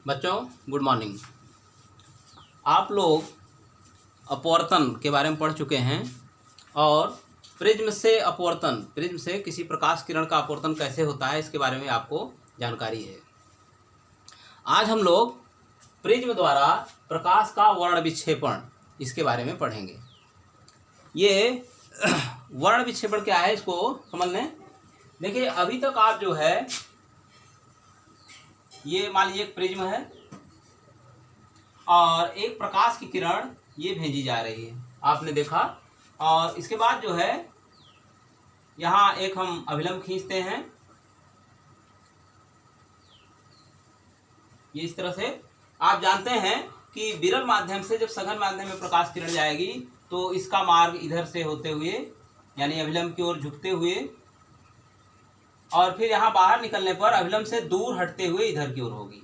बच्चों good morning. आप लोग अपवर्तन के बारे में पढ़ चुके हैं और प्रिज्म से अपवर्तन, प्रिज्म से किसी प्रकाश किरण का अपवर्तन कैसे होता है इसके बारे में आपको जानकारी है। आज हम लोग प्रिज्म द्वारा प्रकाश का वर्ण विक्षेपण इसके बारे में पढ़ेंगे। ये वर्ण विक्षेपण क्या है इसको समझ लें। देखिए अभी तक आप जो है ये मान लीजिए एक प्रिज्म है और एक प्रकाश की किरण ये भेजी जा रही है, आपने देखा। और इसके बाद जो है यहाँ एक हम अभिलंब खींचते हैं, ये इस तरह से। आप जानते हैं कि विरल माध्यम से जब सघन माध्यम में प्रकाश किरण जाएगी तो इसका मार्ग इधर से होते हुए यानी अभिलंब की ओर झुकते हुए और फिर यहाँ बाहर निकलने पर अभिलंब से दूर हटते हुए इधर की ओर होगी।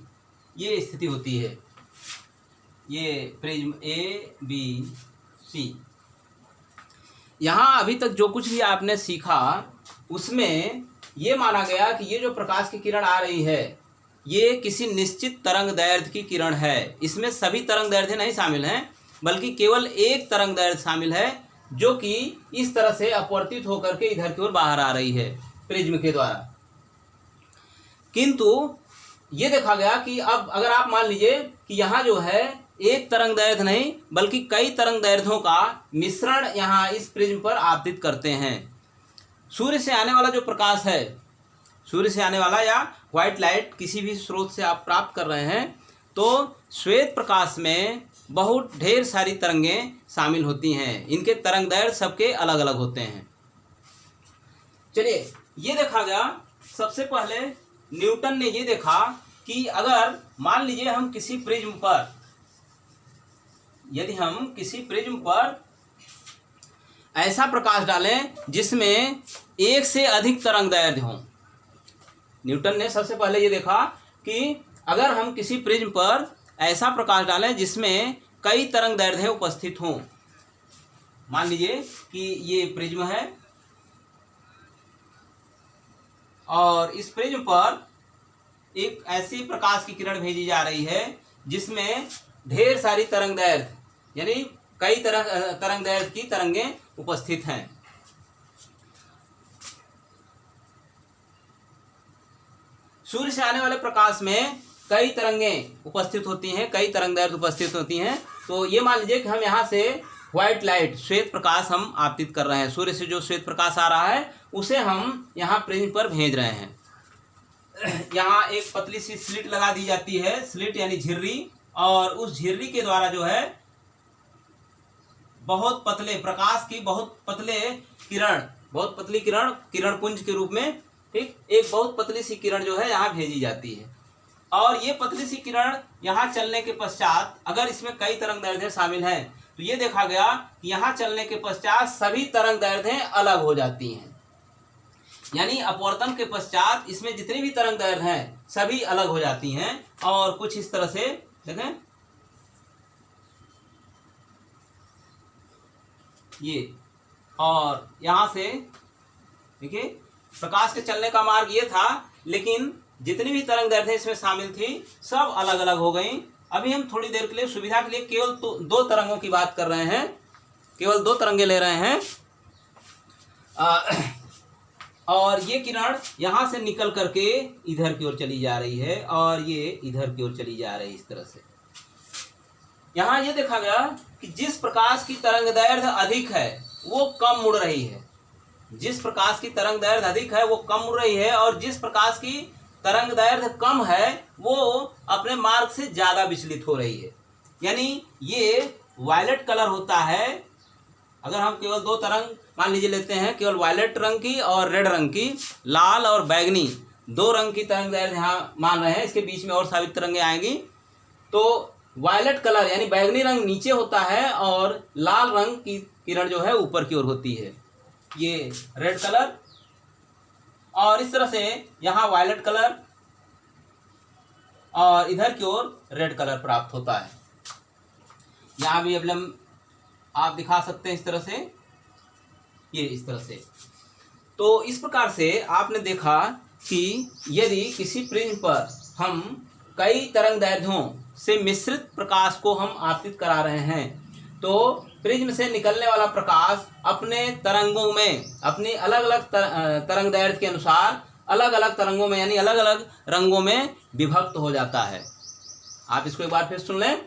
ये स्थिति होती है। ये प्रिज्म ए बी सी। यहाँ अभी तक जो कुछ भी आपने सीखा उसमें ये माना गया कि ये जो प्रकाश की किरण आ रही है ये किसी निश्चित तरंग दैर्ध्य की किरण है। इसमें सभी तरंग दैर्ध्य नहीं शामिल हैं, बल्कि केवल एक तरंग दैर्ध्य शामिल है जो कि इस तरह से अपवर्तित होकर के इधर की ओर बाहर आ रही है प्रिज्म के द्वारा। किंतु ये देखा गया कि अब अगर आप मान लीजिए कि यहाँ जो है एक तरंग दैर्ध्य नहीं बल्कि कई तरंग दैर्ध्यों का मिश्रण यहाँ इस प्रिज्म पर आपतित करते हैं। सूर्य से आने वाला जो प्रकाश है, सूर्य से आने वाला या व्हाइट लाइट किसी भी स्रोत से आप प्राप्त कर रहे हैं, तो श्वेत प्रकाश में बहुत ढेर सारी तरंगें शामिल होती हैं। इनके तरंग दैर्ध्य सबके अलग अलग होते हैं। चलिए ये देखा गया, सबसे पहले न्यूटन ने ये देखा कि अगर मान लीजिए हम किसी प्रिज्म पर, यदि हम किसी प्रिज्म पर ऐसा प्रकाश डालें जिसमें एक से अधिक तरंग दैर्ध्य हों। न्यूटन ने सबसे पहले ये देखा कि अगर हम किसी प्रिज्म पर ऐसा प्रकाश डालें जिसमें कई तरंग दैर्ध्य उपस्थित हों। मान लीजिए कि ये प्रिज्म है और इस प्रिज्म पर एक ऐसी प्रकाश की किरण भेजी जा रही है जिसमें ढेर सारी तरंग दैर्ध्य यानी कई तरंग दैर्ध्य की तरंगें उपस्थित हैं। सूर्य से आने वाले प्रकाश में कई तरंगें उपस्थित होती हैं, कई तरंग दैर्ध्य उपस्थित होती हैं। तो ये मान लीजिए कि हम यहाँ से व्हाइट लाइट, श्वेत प्रकाश हम आपतित कर रहे हैं। सूर्य से जो श्वेत प्रकाश आ रहा है उसे हम यहाँ प्रिज्म पर भेज रहे हैं। यहाँ एक पतली सी स्लिट लगा दी जाती है, स्लिट यानी झिर्री, और उस झिर्री के द्वारा जो है बहुत पतले प्रकाश की बहुत पतले किरण, बहुत पतली किरण, किरण पुंज के रूप में, ठीक, एक बहुत पतली सी किरण जो है यहाँ भेजी जाती है। और ये पतली सी किरण यहाँ चलने के पश्चात अगर इसमें कई तरंग दैर्ध्य शामिल हैं तो ये देखा गया कि यहाँ चलने के पश्चात सभी तरंग दैर्ध्य अलग हो जाती हैं। यानी अपवर्तन के पश्चात इसमें जितनी भी तरंग दैर्ध्य हैं सभी अलग हो जाती हैं। और कुछ इस तरह से देखें, ये, और यहाँ से देखिए प्रकाश के चलने का मार्ग ये था, लेकिन जितनी भी तरंग दैर्ध्य इसमें शामिल थी सब अलग अलग हो गई। अभी हम थोड़ी देर के लिए सुविधा के लिए केवल दो तरंगों की बात कर रहे हैं, केवल दो तरंगे ले रहे हैं। और ये किरण यहाँ से निकल करके इधर की ओर चली जा रही है और ये इधर की ओर चली जा रही है इस तरह से। यहाँ ये देखा गया कि जिस प्रकाश की तरंग दैर्ध्य अधिक है वो कम मुड़ रही है, जिस प्रकाश की तरंग दैर्ध्य अधिक है वो कम मुड़ रही है, और जिस प्रकाश की तरंग दैर्ध्य कम है वो अपने मार्ग से ज़्यादा विचलित हो रही है। यानी ये वायलेट कलर होता है। अगर हम केवल दो तरंग मान लीजिए लेते हैं, केवल वायलेट रंग की और रेड रंग की, लाल और बैगनी दो रंग की तरंग दैर्ध्य यहाँ मान रहे हैं, इसके बीच में और साबित तरंगें आएंगी। तो वायलेट कलर यानी बैगनी रंग नीचे होता है और लाल रंग की किरण जो है ऊपर की ओर होती है, ये रेड कलर। और इस तरह से यहाँ वायलेट कलर और इधर की ओर रेड कलर प्राप्त होता है। यहाँ भी अभिलंब आप दिखा सकते हैं इस तरह से, ये इस तरह से। तो इस प्रकार से आपने देखा कि यदि किसी प्रिज्म पर हम कई तरंगदैर्ध्यों से मिश्रित प्रकाश को हम आपतित करा रहे हैं, तो प्रिज्म से निकलने वाला प्रकाश अपने तरंगों में, अपनी अलग अलग तरंगदैर्ध्य के अनुसार अलग अलग तरंगों में यानी अलग अलग रंगों में विभक्त हो जाता है। आप इसको एक बार फिर सुन लें।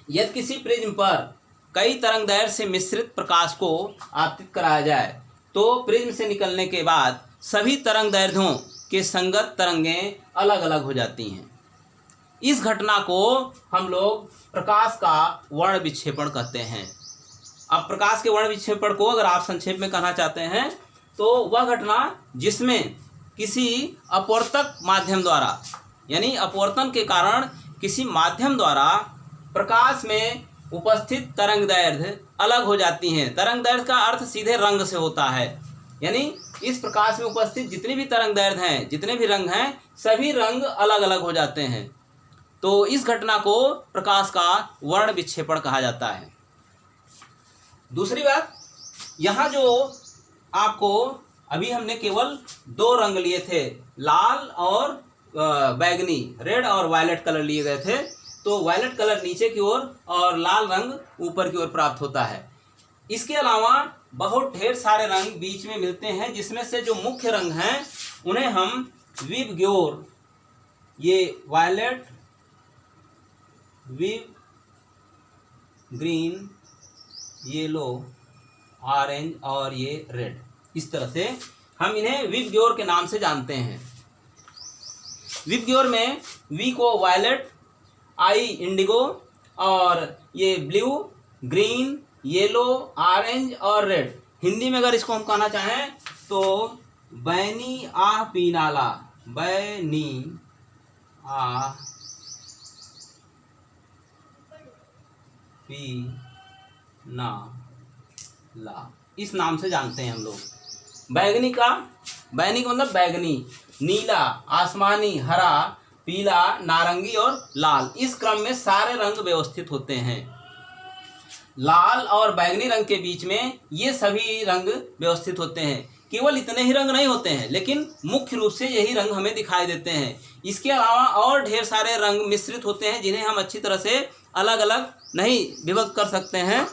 यदि किसी प्रिज्म पर कई तरंगदैर्ध्य से मिश्रित प्रकाश को आपतित कराया जाए, तो प्रिज्म से निकलने के बाद सभी तरंगदैर्ध्यों के संगत तरंगें अलग अलग हो जाती हैं। इस घटना को हम लोग प्रकाश का वर्ण विक्षेपण कहते हैं। अब प्रकाश के वर्ण विक्षेपण को अगर आप संक्षेप में कहना चाहते हैं, तो वह घटना जिसमें किसी अपवर्तक माध्यम द्वारा यानी अपवर्तन के कारण किसी माध्यम द्वारा प्रकाश में उपस्थित तरंगदैर्ध्य अलग हो जाती हैं। तरंगदैर्ध्य का अर्थ सीधे रंग से होता है, यानी इस प्रकाश में उपस्थित जितनी भी तरंगदैर्ध्य हैं, जितने भी रंग हैं, सभी रंग अलग अलग हो जाते हैं। तो इस घटना को प्रकाश का वर्ण विक्षेपण कहा जाता है। दूसरी बात, यहाँ जो आपको अभी हमने केवल 2 रंग लिए थे, लाल और बैगनी, रेड और वायलेट कलर लिए गए थे। तो वायलेट कलर नीचे की ओर और लाल रंग ऊपर की ओर प्राप्त होता है। इसके अलावा बहुत ढेर सारे रंग बीच में मिलते हैं, जिसमें से जो मुख्य रंग हैं उन्हें हम विबग्योर, ये वायलेट, विव, ग्रीन, येलो, ऑरेंज और ये रेड, इस तरह से हम इन्हें विबग्योर के नाम से जानते हैं। विबग्योर में वी को वायलेट, आई इंडिगो और ये ब्लू, ग्रीन, येलो, ऑरेंज और रेड। हिंदी में अगर इसको हम कहना चाहें तो बैनी आ पीनाला, बैनी आ पीनाला, इस नाम से जानते हैं हम लोग। बैगनी का मतलब बैगनी, नीला, आसमानी, हरा, पीला, नारंगी और लाल, इस क्रम में सारे रंग व्यवस्थित होते हैं। लाल और बैगनी रंग के बीच में ये सभी रंग व्यवस्थित होते हैं। केवल इतने ही रंग नहीं होते हैं, लेकिन मुख्य रूप से यही रंग हमें दिखाई देते हैं। इसके अलावा और ढेर सारे रंग मिश्रित होते हैं, जिन्हें हम अच्छी तरह से अलग अलग नहीं विभक्त कर सकते हैं,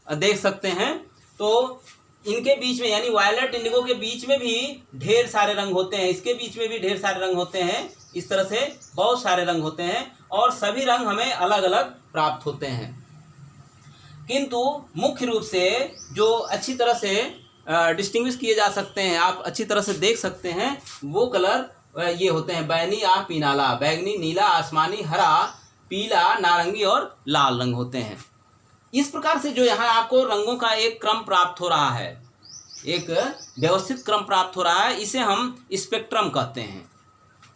देख सकते हैं। तो इनके बीच में यानी वायलेट इंडिगो के बीच में भी ढेर सारे रंग होते हैं, इसके बीच में भी ढेर सारे रंग होते हैं। इस तरह से बहुत सारे रंग होते हैं और सभी रंग हमें अलग अलग प्राप्त होते हैं। किंतु मुख्य रूप से जो अच्छी तरह से डिस्टिंग्विश किए जा सकते हैं, आप अच्छी तरह से देख सकते हैं, वो कलर ये होते हैं बैनी आ पीनाला, बैगनी, नीला, आसमानी, हरा, पीला, नारंगी और लाल रंग होते हैं। इस प्रकार से जो यहाँ आपको रंगों का एक क्रम प्राप्त हो रहा है, एक व्यवस्थित क्रम प्राप्त हो रहा है, इसे हम स्पेक्ट्रम कहते हैं।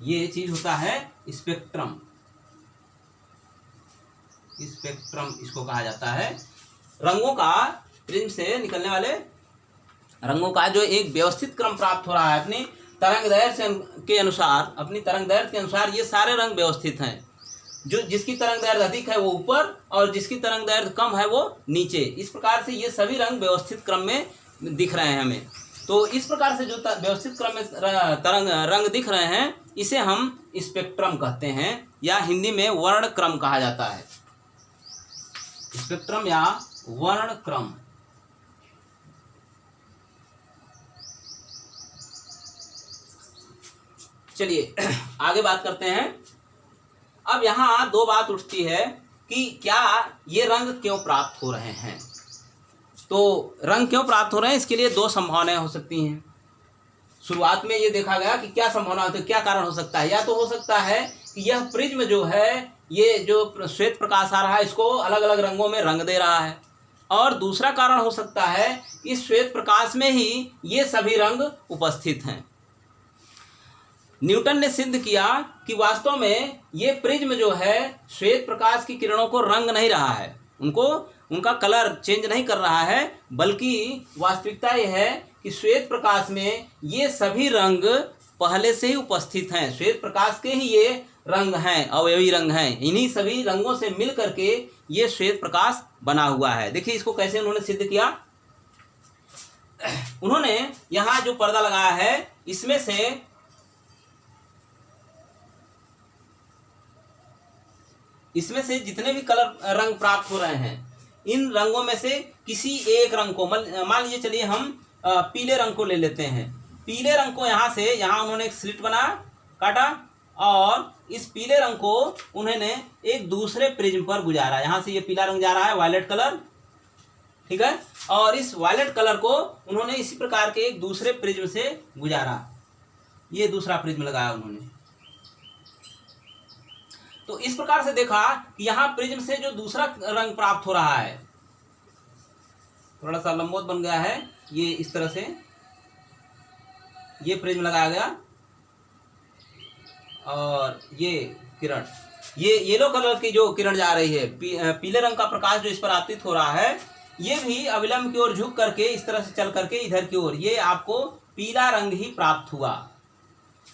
ये चीज होता है स्पेक्ट्रम, स्पेक्ट्रम इसको कहा जाता है। रंगों का, प्रिज्म से निकलने वाले रंगों का जो एक व्यवस्थित क्रम प्राप्त हो रहा है अपनी तरंगदैर्ध्य के अनुसार, अपनी तरंगदैर्ध्य के अनुसार ये सारे रंग व्यवस्थित हैं। जो जिसकी तरंगदैर्ध्य अधिक है वो ऊपर और जिसकी तरंगदैर्ध्य कम है वो नीचे। इस प्रकार से ये सभी रंग व्यवस्थित क्रम में दिख रहे हैं हमें। तो इस प्रकार से जो व्यवस्थित क्रम में रंग दिख रहे हैं, इसे हम स्पेक्ट्रम कहते हैं, या हिंदी में वर्ण क्रम कहा जाता है। स्पेक्ट्रम या वर्ण क्रम। चलिए आगे बात करते हैं। अब यहाँ 2 बात उठती है कि क्या ये रंग क्यों प्राप्त हो रहे हैं। तो रंग क्यों प्राप्त हो रहे हैं, इसके लिए 2 संभावनाएं हो सकती हैं। शुरुआत में ये देखा गया कि क्या संभावना होती है, क्या कारण हो सकता है। या तो हो सकता है कि यह प्रिज्म जो है, ये जो श्वेत प्रकाश आ रहा है, इसको अलग अलग रंगों में रंग दे रहा है। और दूसरा कारण हो सकता है इस श्वेत प्रकाश में ही ये सभी रंग उपस्थित हैं। न्यूटन ने सिद्ध किया कि वास्तव में ये प्रिज्म जो है श्वेत प्रकाश की किरणों को रंग नहीं रहा है, उनका कलर चेंज नहीं कर रहा है, बल्कि वास्तविकता यह है कि श्वेत प्रकाश में ये सभी रंग पहले से ही उपस्थित हैं। श्वेत प्रकाश के ही ये रंग हैं, अवयवी रंग हैं। इन्हीं सभी रंगों से मिल करके ये श्वेत प्रकाश बना हुआ है। देखिए इसको कैसे उन्होंने सिद्ध किया। उन्होंने यहाँ जो पर्दा लगाया है, इसमें से इसमें से जितने भी कलर रंग प्राप्त हो रहे हैं, इन रंगों में से किसी एक रंग को मान लीजिए, चलिए हम पीले रंग को ले लेते हैं। पीले रंग को यहाँ से, यहाँ उन्होंने एक स्लिट बनाया, काटा, और इस पीले रंग को उन्होंने एक दूसरे प्रिज्म पर गुजारा। यहाँ से ये पीला रंग जा रहा है, वायलेट कलर, ठीक है, और इस वायलेट कलर को उन्होंने इसी प्रकार के एक दूसरे प्रिज्म से गुजारा। ये दूसरा प्रिज्म लगाया उन्होंने। तो इस प्रकार से देखा कि यहाँ प्रिज्म से जो दूसरा रंग प्राप्त हो रहा है, थोड़ा सा लंबवत बन गया है, ये इस तरह से ये प्रिज्म लगाया गया, और ये किरण, ये येलो कलर की जो किरण जा रही है, पीले रंग का प्रकाश जो इस पर आपतित हो रहा है, ये भी अविलंब की ओर झुक करके इस तरह से चल करके इधर की ओर, ये आपको पीला रंग ही प्राप्त हुआ।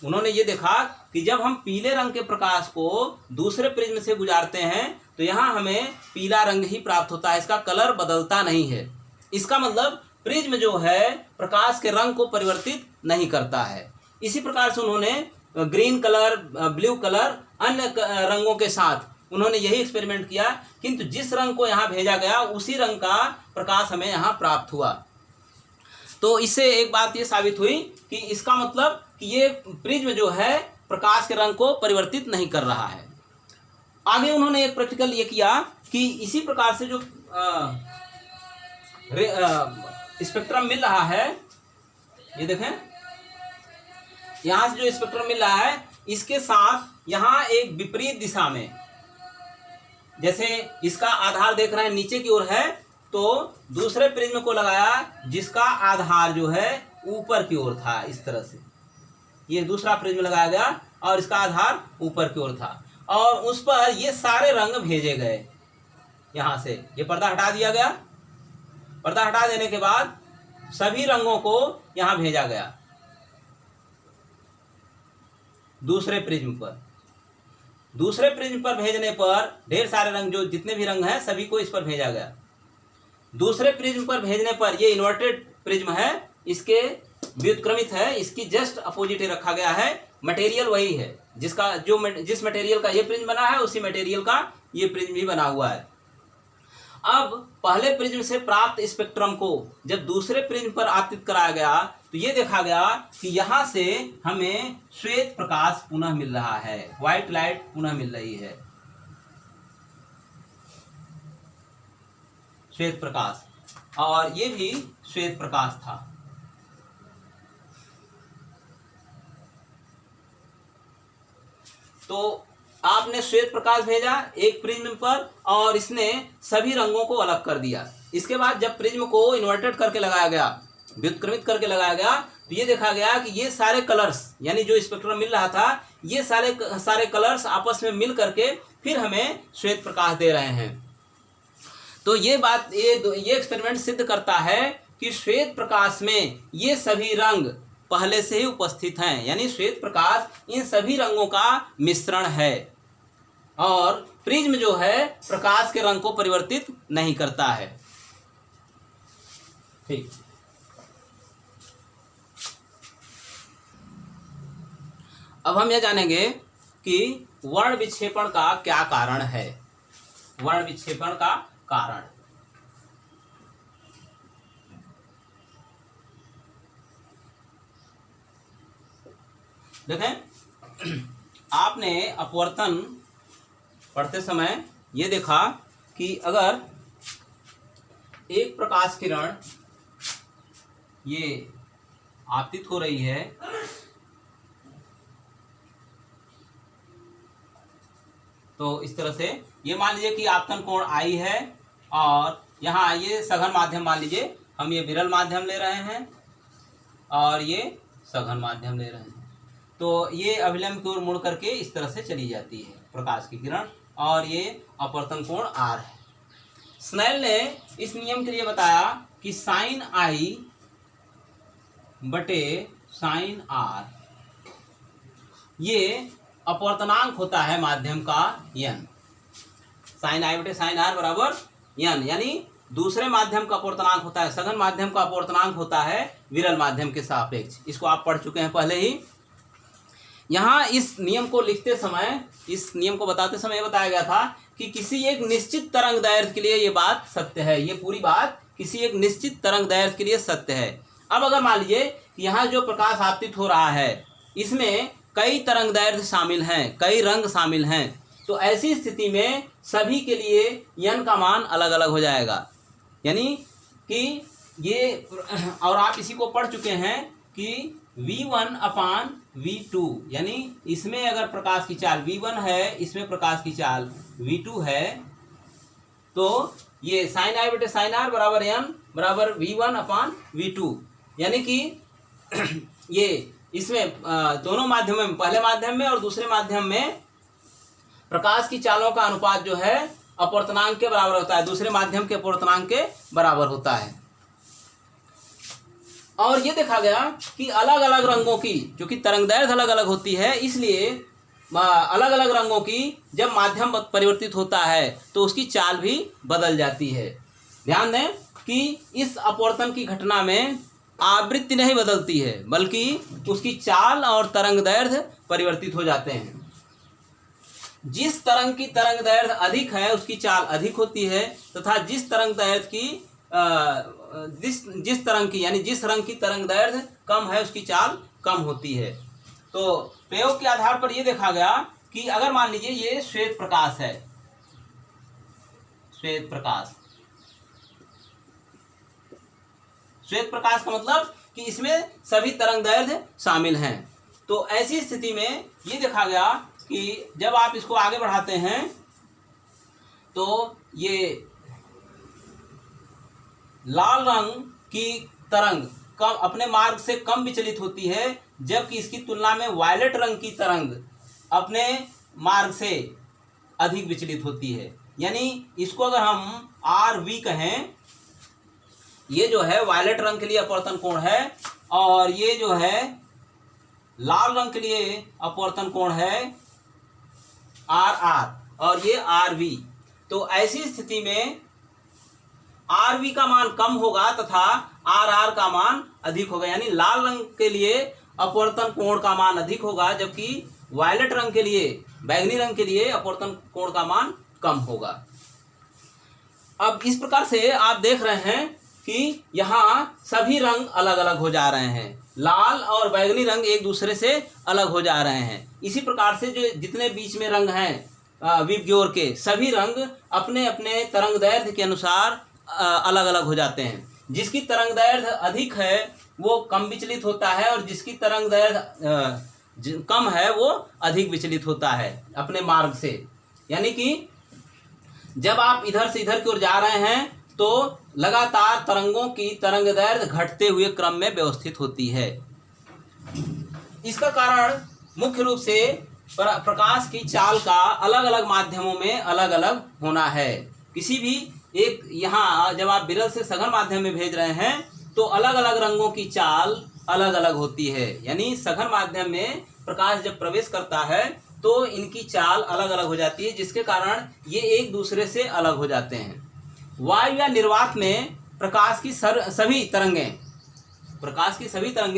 उन्होंने ये देखा कि जब हम पीले रंग के प्रकाश को दूसरे प्रिज्म से गुजारते हैं तो यहाँ हमें पीला रंग ही प्राप्त होता है, इसका कलर बदलता नहीं है। इसका मतलब प्रिज्म जो है प्रकाश के रंग को परिवर्तित नहीं करता है। इसी प्रकार से उन्होंने ग्रीन कलर, ब्लू कलर, अन्य रंगों के साथ उन्होंने यही एक्सपेरिमेंट किया, किंतु जिस रंग को यहाँ भेजा गया उसी रंग का प्रकाश हमें यहाँ प्राप्त हुआ। तो इससे एक बात ये साबित हुई कि इसका मतलब कि ये प्रिज्म जो है प्रकाश के रंग को परिवर्तित नहीं कर रहा है। आगे उन्होंने एक प्रैक्टिकल ये किया कि इसी प्रकार से जो स्पेक्ट्रम मिल रहा है, ये देखें, यहाँ से जो स्पेक्ट्रम मिल रहा है, इसके साथ यहाँ एक विपरीत दिशा में, जैसे इसका आधार देख रहे हैं नीचे की ओर है, तो दूसरे प्रिज्म को लगाया जिसका आधार जो है ऊपर की ओर था, इस तरह से ये दूसरा प्रिज्म लगाया गया और इसका आधार ऊपर की ओर था, और उस पर ये सारे रंग भेजे गए। यहाँ से ये पर्दा हटा दिया गया, पर्दा हटा देने के बाद सभी रंगों को यहाँ भेजा गया दूसरे प्रिज्म पर। दूसरे प्रिज्म पर भेजने पर ढेर सारे रंग, जो जितने भी रंग हैं सभी को इस पर भेजा गया। दूसरे प्रिज्म पर भेजने पर ये इन्वर्टेड प्रिज्म है, इसके व्युत्क्रमित है, इसकी जस्ट अपोजिट रखा गया है। मटेरियल वही है जिसका जिस मटेरियल का ये प्रिज्म बना है उसी मटेरियल का ये प्रिज्म भी बना हुआ है। अब पहले प्रिज्म से प्राप्त स्पेक्ट्रम को जब दूसरे प्रिज्म पर आपतित कराया गया तो ये देखा गया कि यहाँ से हमें श्वेत प्रकाश पुनः मिल रहा है, व्हाइट लाइट पुनः मिल रही है, श्वेत प्रकाश, और ये भी श्वेत प्रकाश था। तो आपने श्वेत प्रकाश भेजा एक प्रिज्म पर और इसने सभी रंगों को अलग कर दिया। इसके बाद जब प्रिज्म को इन्वर्टेड करके लगाया गया, व्युत्क्रमित करके लगाया गया, तो ये देखा गया कि ये सारे कलर्स, यानी जो स्पेक्ट्रम मिल रहा था, ये सारे कलर्स आपस में मिल करके फिर हमें श्वेत प्रकाश दे रहे हैं। तो ये बात, ये एक्सपेरिमेंट सिद्ध करता है कि श्वेत प्रकाश में ये सभी रंग पहले से ही उपस्थित हैं, यानी श्वेत प्रकाश इन सभी रंगों का मिश्रण है और प्रिज्म जो है प्रकाश के रंग को परिवर्तित नहीं करता है। ठीक, अब हम यह जानेंगे कि वर्ण विक्षेपण का क्या कारण है। वर्ण विक्षेपण का कारण, देखें, आपने अपवर्तन पढ़ते समय ये देखा कि अगर एक प्रकाश किरण ये आपतित हो रही है तो इस तरह से, ये मान लीजिए कि आपतन कोण आई है और यहाँ ये सघन माध्यम, मान लीजिए हम ये विरल माध्यम ले रहे हैं और ये सघन माध्यम ले रहे हैं, तो ये अभिलंब की ओर मुड़ करके इस तरह से चली जाती है प्रकाश की किरण, और ये अपवर्तन कोण आर है। स्नेल ने इस नियम के लिए बताया कि साइन आई बटे साइन आर ये अपवर्तनांक होता है माध्यम का यन। साइन आई बटे साइन आर बराबर यन, यानी दूसरे माध्यम का अपवर्तनांक होता है, सघन माध्यम का अपवर्तनांक होता है विरल माध्यम के सापेक्ष। इसको आप पढ़ चुके हैं पहले ही। यहाँ इस नियम को लिखते समय, इस नियम को बताते समय ये बताया गया था कि किसी एक निश्चित तरंग दैर्घ्य के लिए ये बात सत्य है, ये पूरी बात किसी एक निश्चित तरंग दैर्घ्य के लिए सत्य है। अब अगर मान लीजिए कि यहाँ जो प्रकाश आपतित हो रहा है इसमें कई तरंग दैर्घ्य शामिल हैं, कई रंग शामिल हैं, तो ऐसी स्थिति में सभी के लिए n का मान अलग अलग हो जाएगा। यानी कि ये, और आप इसी को पढ़ चुके हैं कि V1/V2, यानी इसमें अगर प्रकाश की चाल V1 है, इसमें प्रकाश की चाल V2 है, तो ये sin I बटे sin R बराबर n बराबर V1/V2, यानी कि ये इसमें दोनों माध्यमों में, पहले माध्यम में और दूसरे माध्यम में प्रकाश की चालों का अनुपात जो है अपवर्तनांक के बराबर होता है, दूसरे माध्यम के अपवर्तनांक के बराबर होता है। और ये देखा गया कि अलग अलग रंगों की, जो कि तरंगदैर्घ्य अलग अलग होती है, इसलिए अलग अलग रंगों की जब माध्यम परिवर्तित होता है तो उसकी चाल भी बदल जाती है। ध्यान दें कि इस अपवर्तन की घटना में आवृत्ति नहीं बदलती है, बल्कि उसकी चाल और तरंगदैर्घ्य परिवर्तित हो जाते हैं। जिस तरंग की तरंगदैर्घ्य अधिक है उसकी चाल अधिक होती है, तथा जिस तरंगदैर्घ्य की जिस तरंग की, यानी जिस रंग की तरंगदैर्घ्य कम है उसकी चाल कम होती है। तो प्रयोग के आधार पर यह देखा गया कि अगर मान लीजिए ये श्वेत प्रकाश है, श्वेत प्रकाश का मतलब कि इसमें सभी तरंगदैर्घ्य शामिल हैं, तो ऐसी स्थिति में ये देखा गया कि जब आप इसको आगे बढ़ाते हैं तो ये लाल रंग की तरंग कम अपने मार्ग से कम विचलित होती है, जबकि इसकी तुलना में वायलेट रंग की तरंग अपने मार्ग से अधिक विचलित होती है। यानी इसको अगर हम RV कहें, ये जो है वायलेट रंग के लिए अपवर्तन कोण है, और ये जो है लाल रंग के लिए अपवर्तन कोण है RR, और ये RV। तो ऐसी स्थिति में RV का मान कम होगा तथा RR का मान अधिक होगा, यानी लाल रंग के लिए अपवर्तन कोण का मान अधिक होगा, जबकि वायलेट रंग के लिए, बैंगनी रंग के लिए अपवर्तन कोण का मान कम होगा। अब इस प्रकार से आप देख रहे हैं कि यहाँ सभी रंग अलग अलग हो जा रहे हैं, लाल और बैंगनी रंग एक दूसरे से अलग हो जा रहे हैं। इसी प्रकार से जो जितने बीच में रंग हैं विबग्योर के, सभी रंग अपने अपने तरंगदैर्घ्य के अनुसार अलग अलग हो जाते हैं। जिसकी तरंगदैर्घ्य अधिक है वो कम विचलित होता है, और जिसकी तरंगदैर्घ्य कम है वो अधिक विचलित होता है अपने मार्ग से। यानी कि जब आप इधर से इधर की ओर जा रहे हैं तो लगातार तरंगों की तरंगदैर्घ्य घटते हुए क्रम में व्यवस्थित होती है। इसका कारण मुख्य रूप से प्रकाश की चाल का अलग अलग माध्यमों में अलग अलग होना है। किसी भी एक, यहाँ जब आप विरल से सघन माध्यम में भेज रहे हैं तो अलग अलग रंगों की चाल अलग अलग होती है। यानी सघन माध्यम में प्रकाश जब प्रवेश करता है तो इनकी चाल अलग अलग हो जाती है, जिसके कारण ये एक दूसरे से अलग हो जाते हैं। वायु या निर्वात में प्रकाश की सभी तरंगें,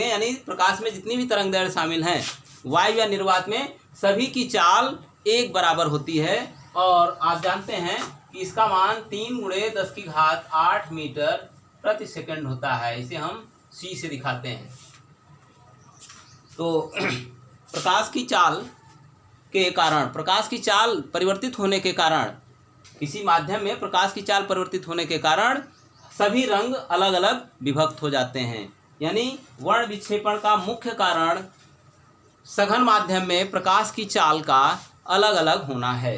यानी प्रकाश में जितनी भी तरंगदैर्घ्य शामिल हैं, वायु या निर्वात में सभी की चाल एक बराबर होती है। और आप जानते हैं कि इसका मान 3×10⁸ मीटर प्रति सेकंड होता है। इसे हम C से दिखाते हैं। तो प्रकाश की चाल के कारण, प्रकाश की चाल परिवर्तित होने के कारण, किसी माध्यम में प्रकाश की चाल परिवर्तित होने के कारण सभी रंग अलग अलग विभक्त हो जाते हैं। यानी वर्ण विक्षेपण का मुख्य कारण सघन माध्यम में प्रकाश की चाल का अलग अलग होना है।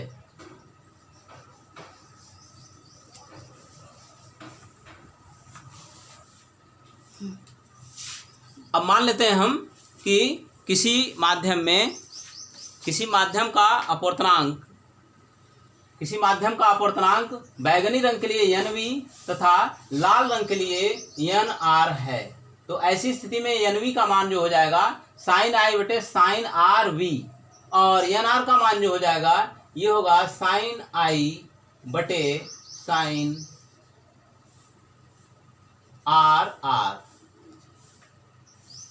अब मान लेते हैं हम कि किसी माध्यम का अपवर्तनांक बैंगनी रंग के लिए NV तथा लाल रंग के लिए NR है। तो ऐसी स्थिति में NV का मान जो हो जाएगा sin I बटे sin RV, और NR का मान जो हो जाएगा ये होगा sin I बटे sin RR।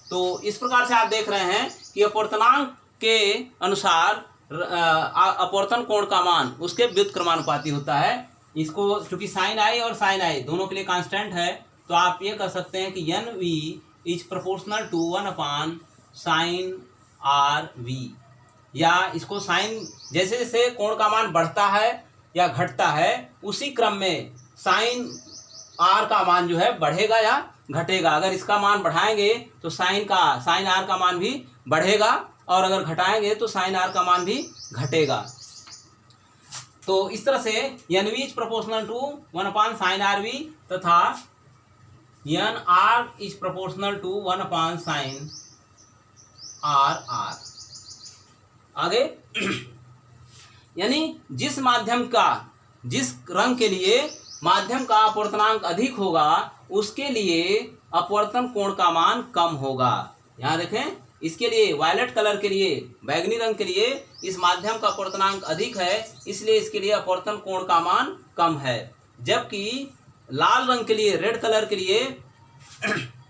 तो इस प्रकार से आप देख रहे हैं कि अपवर्तनांक के अनुसार अपवर्तन कोण का मान उसके व्युत्क्रमानुपाती होता है। इसको चूंकि साइन आई और साइन आई दोनों के लिए कांस्टेंट है, तो आप ये कह सकते हैं कि N V is proportional to 1 sine R V, या इसको साइन जैसे जैसे कोण का मान बढ़ता है या घटता है उसी क्रम में साइन आर का मान जो है बढ़ेगा या घटेगा। अगर इसका मान बढ़ाएंगे तो साइन आर का मान भी बढ़ेगा, और अगर घटाएंगे तो साइन आर का मान भी घटेगा। तो इस तरह से N V is proportional to 1 sine R V तथा N R is proportional to 1 sine R R. आगे यानी जिस रंग के लिए माध्यम का अपवर्तनांक अधिक होगा उसके लिए अपवर्तन कोण का मान कम होगा। यहाँ देखें, इसके लिए वायलेट कलर के लिए, बैगनी रंग के लिए इस माध्यम का अपवर्तनांक अधिक है, इसलिए इसके लिए अपवर्तन कोण का मान कम है। जबकि लाल रंग के लिए, रेड कलर के लिए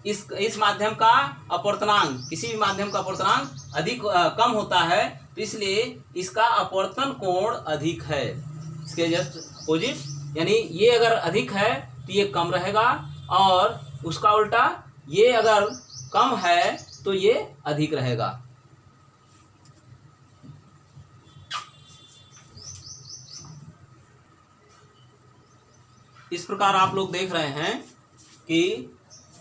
इस माध्यम का अपवर्तनांक, किसी भी माध्यम का अपवर्तनांक अधिक कम होता है, तो इसलिए इसका अपवर्तन कोण अधिक है। इसके जस्ट अपोजिट, यानी ये अगर अधिक है तो ये कम रहेगा, और उसका उल्टा ये अगर कम है तो ये अधिक रहेगा। इस प्रकार आप लोग देख रहे हैं कि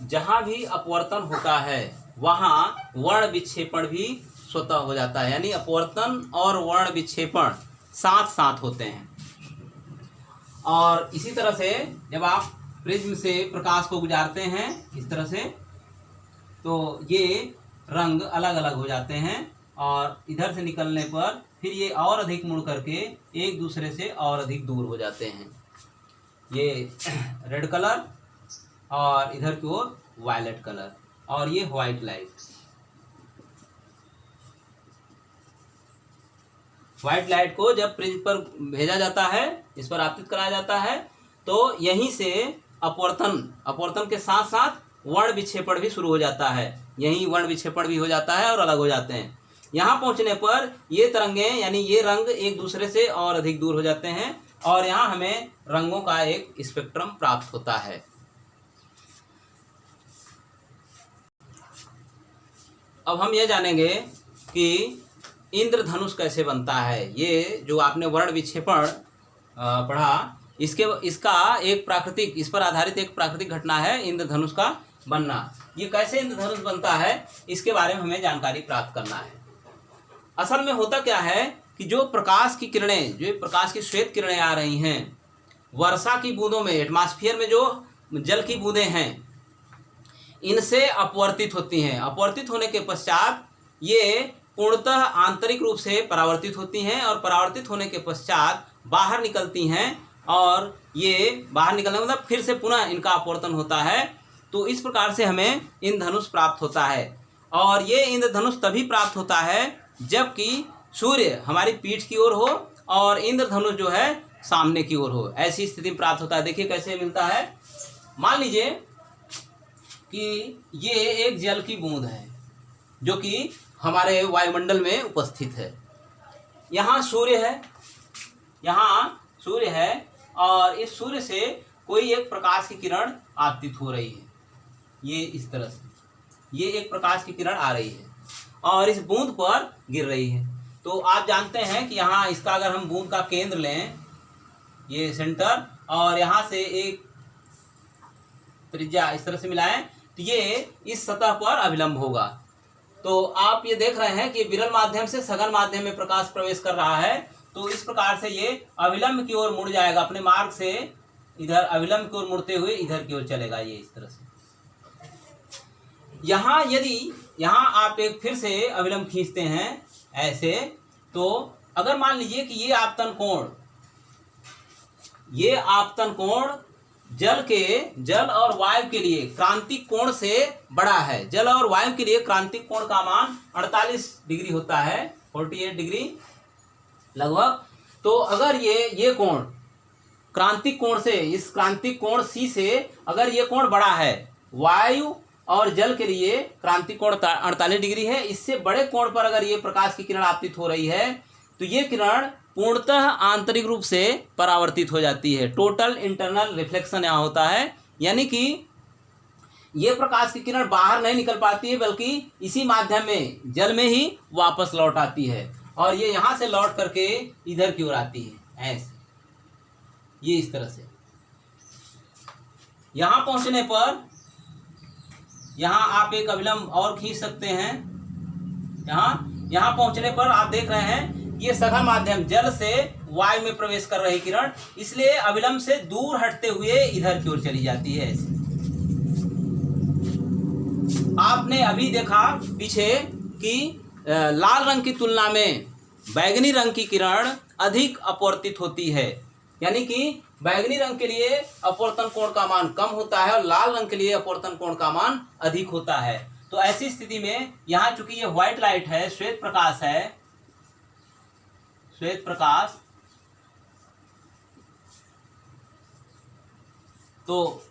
जहां भी अपवर्तन होता है वहां वर्ण विक्षेपण भी स्वतः हो जाता है, यानी अपवर्तन और वर्ण विक्षेपण साथ साथ होते हैं। और इसी तरह से जब आप प्रिज्म से प्रकाश को गुजारते हैं इस तरह से, तो ये रंग अलग अलग हो जाते हैं, और इधर से निकलने पर फिर ये और अधिक मुड़ करके एक दूसरे से और अधिक दूर हो जाते हैं। ये रेड कलर और इधर की ओर वायलेट कलर, और ये व्हाइट लाइट। व्हाइट लाइट को जब प्रिज्म पर भेजा जाता है, इस पर आपतित कराया जाता है, तो यहीं से अपवर्तन के साथ साथ वर्ण विक्षेपण भी शुरू हो जाता है। यहीं वर्ण विक्षेपण भी हो जाता है और अलग हो जाते हैं। यहाँ पहुँचने पर ये तरंगे, यानी ये रंग एक दूसरे से और अधिक दूर हो जाते हैं, और यहाँ हमें रंगों का एक स्पेक्ट्रम प्राप्त होता है। अब हम ये जानेंगे कि इंद्रधनुष कैसे बनता है। ये जो आपने वर्ण विक्षेपण पढ़ा, इसका एक प्राकृतिक, इस पर आधारित एक प्राकृतिक घटना है इंद्रधनुष का बनना। ये कैसे इंद्रधनुष बनता है इसके बारे में हमें जानकारी प्राप्त करना है। असल में होता क्या है कि जो प्रकाश की किरणें, जो प्रकाश की श्वेत किरणें आ रही हैं, वर्षा की बूंदों में, एटमॉस्फेयर में जो जल की बूंदें हैं, इनसे अपवर्तित होती हैं। अपवर्तित होने के पश्चात ये पूर्णतः आंतरिक रूप से परावर्तित होती हैं, और परावर्तित होने के पश्चात बाहर निकलती हैं, और ये बाहर निकलने का मतलब फिर से पुनः इनका अपवर्तन होता है। तो इस प्रकार से हमें इंद्रधनुष प्राप्त होता है। और ये इंद्रधनुष तभी प्राप्त होता है जबकि सूर्य हमारी पीठ की ओर हो और इंद्रधनुष जो है सामने की ओर हो, ऐसी स्थिति में प्राप्त होता है। देखिए कैसे मिलता है। मान लीजिए कि ये एक जल की बूंद है जो कि हमारे वायुमंडल में उपस्थित है। यहाँ सूर्य है, यहाँ सूर्य है, और इस सूर्य से कोई एक प्रकाश की किरण आपतित हो रही है। ये इस तरह से ये एक प्रकाश की किरण आ रही है और इस बूंद पर गिर रही है। तो आप जानते हैं कि यहाँ इसका अगर हम बूंद का केंद्र लें, ये सेंटर, और यहाँ से एक त्रिज्या इस तरह से मिलाएं, तो ये इस सतह पर अभिलंब होगा। तो आप ये देख रहे हैं कि विरल माध्यम से सघन माध्यम में प्रकाश प्रवेश कर रहा है, तो इस प्रकार से ये अविलंब की ओर मुड़ जाएगा, अपने मार्ग से इधर अविलंब की ओर मुड़ते हुए इधर की ओर चलेगा, ये इस तरह से। यहाँ यदि यहाँ आप एक फिर से अविलंब खींचते हैं ऐसे, तो अगर मान लीजिए कि ये आपतन कोण जल और वायु के लिए क्रांतिक कोण से बड़ा है। जल और वायु के लिए क्रांतिक कोण का मान 48 डिग्री होता है, 48 डिग्री लगभग। तो अगर ये कोण क्रांतिक कोण से, इस क्रांतिक कोण C से अगर ये कोण बड़ा है, वायु और जल के लिए क्रांति कोण 48 डिग्री है। इससे बड़े कोण पर अगर ये प्रकाश की किरण आपतित हो रही है तो ये किरण पूर्णतः आंतरिक रूप से परावर्तित हो जाती है। टोटल इंटरनल रिफ्लेक्शन यहाँ होता है, यानी कि ये प्रकाश की किरण बाहर नहीं निकल पाती है बल्कि इसी माध्यम में जल में ही वापस लौट आती है और ये यहाँ से लौट करके इधर की ओर आती है ऐसे, ये इस तरह से। यहाँ पहुँचने पर यहाँ आप एक अभिलंब और खींच सकते हैं। यहाँ पहुँचने पर आप देख रहे हैं ये सघन माध्यम जल से वायु में प्रवेश कर रही किरण, इसलिए अभिलंब से दूर हटते हुए इधर की ओर चली जाती है ऐसे। आपने अभी देखा पीछे कि लाल रंग की तुलना में बैंगनी रंग की किरण अधिक अपवर्तित होती है, यानी कि बैंगनी रंग के लिए अपवर्तन कोण का मान कम होता है और लाल रंग के लिए अपवर्तन कोण का मान अधिक होता है। तो ऐसी स्थिति में यहाँ चूंकि ये व्हाइट लाइट है, श्वेत प्रकाश है, श्वेत प्रकाश, तो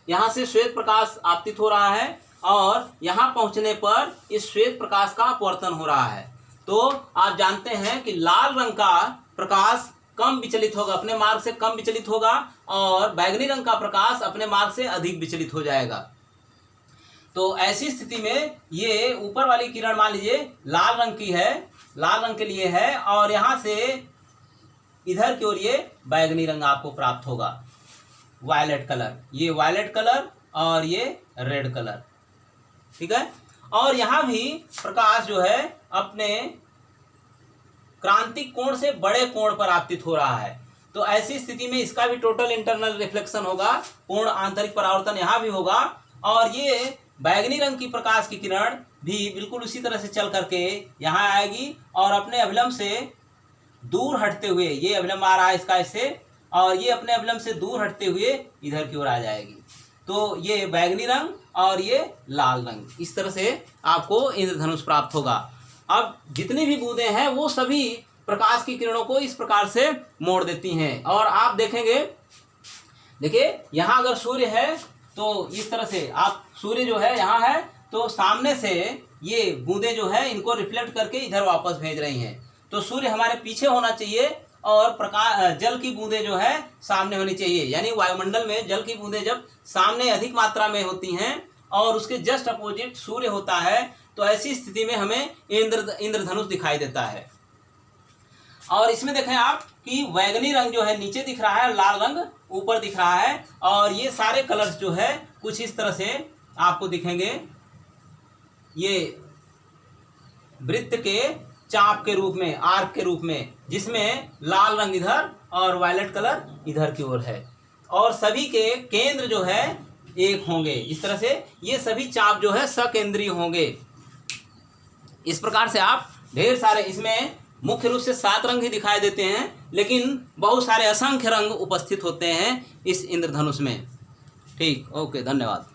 यहाँ से श्वेत प्रकाश आपतित हो रहा है और यहाँ पहुँचने पर इस श्वेत प्रकाश का अपवर्तन हो रहा है। तो आप जानते हैं कि लाल रंग का प्रकाश कम विचलित होगा, अपने मार्ग से कम विचलित होगा और बैंगनी रंग का प्रकाश अपने मार्ग से अधिक विचलित हो जाएगा। तो ऐसी स्थिति में ये ऊपर वाली किरण मान लीजिए लाल रंग की है, लाल रंग के लिए है और यहाँ से इधर की ओर ये बैंगनी रंग आपको प्राप्त होगा, वायलेट कलर, ये वायलेट कलर और ये रेड कलर, ठीक है। और यहाँ भी प्रकाश जो है अपने क्रांतिक कोण से बड़े कोण पर आपतित हो रहा है। तो ऐसी स्थिति में इसका भी टोटल इंटरनल रिफ्लेक्शन होगा, पूर्ण आंतरिक परावर्तन यहाँ भी होगा और ये बैंगनी रंग की प्रकाश की किरण भी बिल्कुल उसी तरह से चल करके यहाँ आएगी और अपने अभिलंब से दूर हटते हुए, ये अभिलंब आ रहा है इसका इससे, और ये अपने अभिलंब से दूर हटते हुए इधर की ओर आ जाएगी। तो ये बैंगनी रंग और ये लाल रंग, इस तरह से आपको इंद्रधनुष प्राप्त होगा। अब जितनी भी बूंदें हैं वो सभी प्रकाश की किरणों को इस प्रकार से मोड़ देती हैं और आप देखेंगे, देखिए यहाँ अगर सूर्य है तो इस तरह से आप, सूर्य जो है यहाँ है तो सामने से ये बूंदें जो है इनको रिफ्लेक्ट करके इधर वापस भेज रही हैं। तो सूर्य हमारे पीछे होना चाहिए और प्रकाश, जल की बूंदें जो है सामने होनी चाहिए, यानी वायुमंडल में जल की बूंदें जब सामने अधिक मात्रा में होती हैं और उसके जस्ट अपोजिट सूर्य होता है तो ऐसी स्थिति में हमें इंद्रधनुष दिखाई देता है। और इसमें देखें आप कि बैंगनी रंग जो है नीचे दिख रहा है, लाल रंग ऊपर दिख रहा है और ये सारे कलर्स जो है कुछ इस तरह से आपको दिखेंगे, ये वृत्त के चाप के रूप में, आर्क के रूप में, जिसमें लाल रंग इधर और वायलेट कलर इधर की ओर है और सभी के केंद्र जो है एक होंगे। इस तरह से ये सभी चाप जो है सकेंद्रीय होंगे। इस प्रकार से आप ढेर सारे, इसमें मुख्य रूप से 7 रंग ही दिखाई देते हैं लेकिन बहुत सारे असंख्य रंग उपस्थित होते हैं इस इंद्रधनुष में। ठीक, ओके, धन्यवाद।